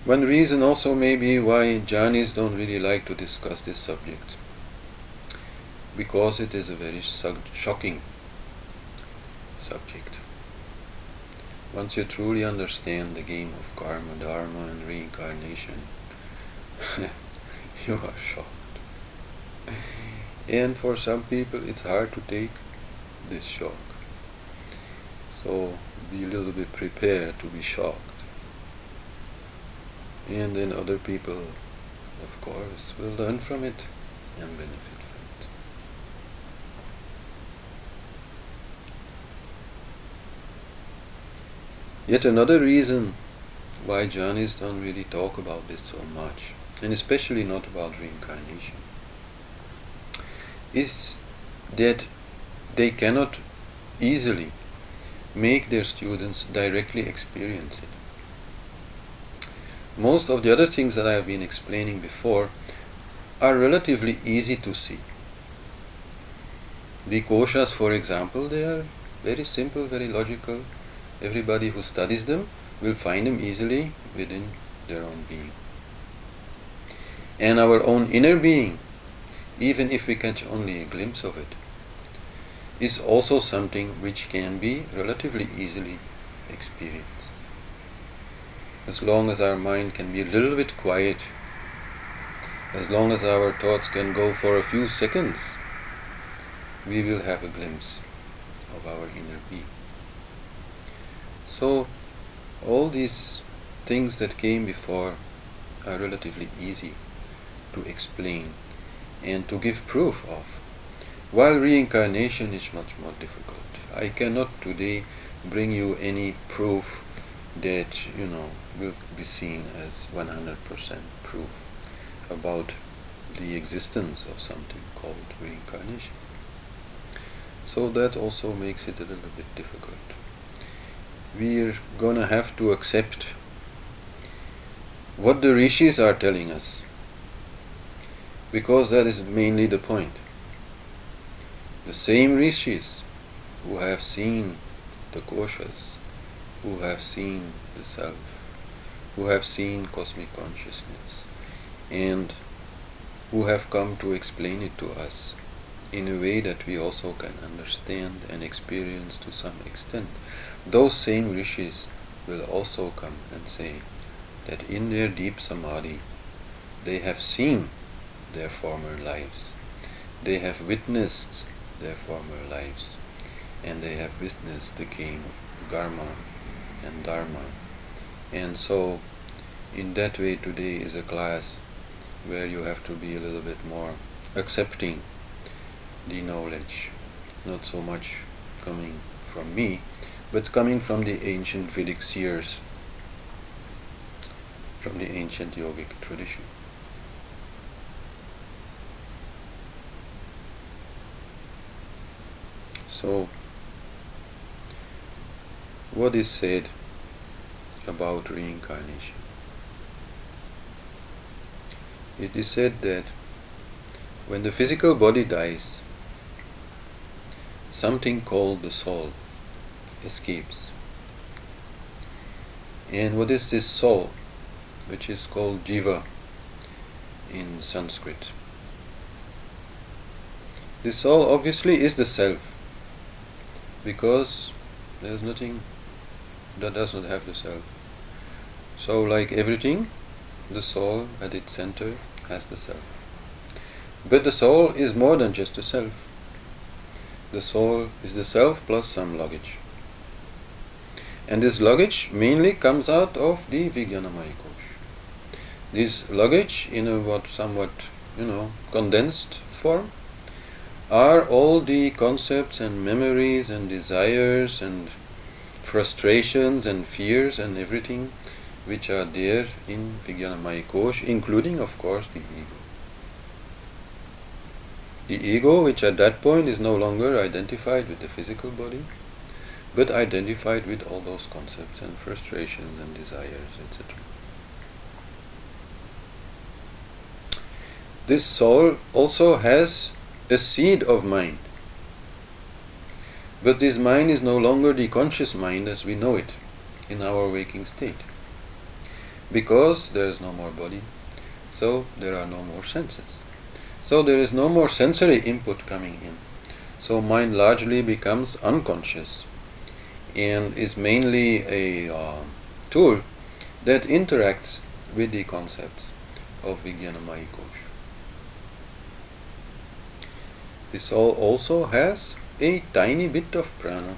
One reason also may be why jhanis don't really like to discuss this subject, because it is a very shocking subject. Once you truly understand the game of karma, dharma and reincarnation, you are shocked. And for some people it's hard to take this shock. So be a little bit prepared to be shocked. And then other people, of course, will learn from it and benefit from it. Yet another reason why jhanis don't really talk about this so much, and especially not about reincarnation, is that they cannot easily make their students directly experience it. Most of the other things that I have been explaining before are relatively easy to see. The koshas, for example, they are very simple, very logical. Everybody who studies them will find them easily within their own being. And our own inner being, even if we catch only a glimpse of it, is also something which can be relatively easily experienced. As long as our mind can be a little bit quiet, as long as our thoughts can go for a few seconds, we will have a glimpse of our inner being. So, all these things that came before are relatively easy to explain and to give proof of, while reincarnation is much more difficult. I cannot today bring you any proof that, will be seen as 100% proof about the existence of something called reincarnation. So that also makes it a little bit difficult. We're gonna have to accept what the rishis are telling us, because that is mainly the point. The same rishis who have seen the koshas, who have seen the self, who have seen cosmic consciousness, and who have come to explain it to us in a way that we also can understand and experience to some extent. Those same rishis will also come and say that in their deep samadhi they have seen their former lives, they have witnessed their former lives, and they have witnessed the game of karma and dharma. And so in that way today is a class where you have to be a little bit more accepting the knowledge, not so much coming from me, but coming from the ancient Vedic seers, from the ancient yogic tradition. So, what is said about reincarnation? It is said that when the physical body dies, something called the soul escapes. And what is this soul, which is called Jiva in Sanskrit? This soul obviously is the self, because there is nothing that does not have the self. So like everything, the soul at its center has the self. But the soul is more than just the self. The soul is the self plus some luggage. And this luggage mainly comes out of the Vijnanamaya Kosh. This luggage in a somewhat condensed form are all the concepts and memories and desires and frustrations and fears and everything which are there in Vijnanamaya Kosh, including of course the ego. The ego, which at that point is no longer identified with the physical body, but identified with all those concepts and frustrations and desires, etc. This soul also has a seed of mind, but this mind is no longer the conscious mind as we know it in our waking state. Because there is no more body, so there are no more senses. So there is no more sensory input coming in. So mind largely becomes unconscious and is mainly a tool that interacts with the concepts of Vijnanamaya Kosha. The soul also has a tiny bit of prana.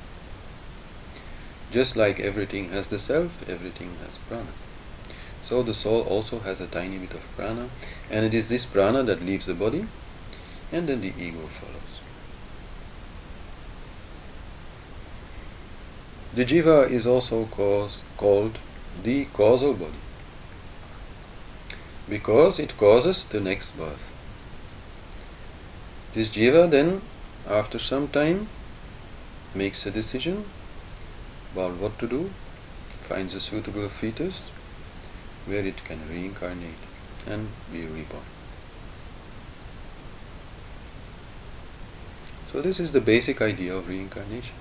Just like everything has the self, everything has prana. So the soul also has a tiny bit of prana, and it is this prana that leaves the body, and then the ego follows. The Jiva is also called the causal body, because it causes the next birth. This Jiva then, after some time, makes a decision about what to do, finds a suitable fetus where it can reincarnate and be reborn. So this is the basic idea of reincarnation.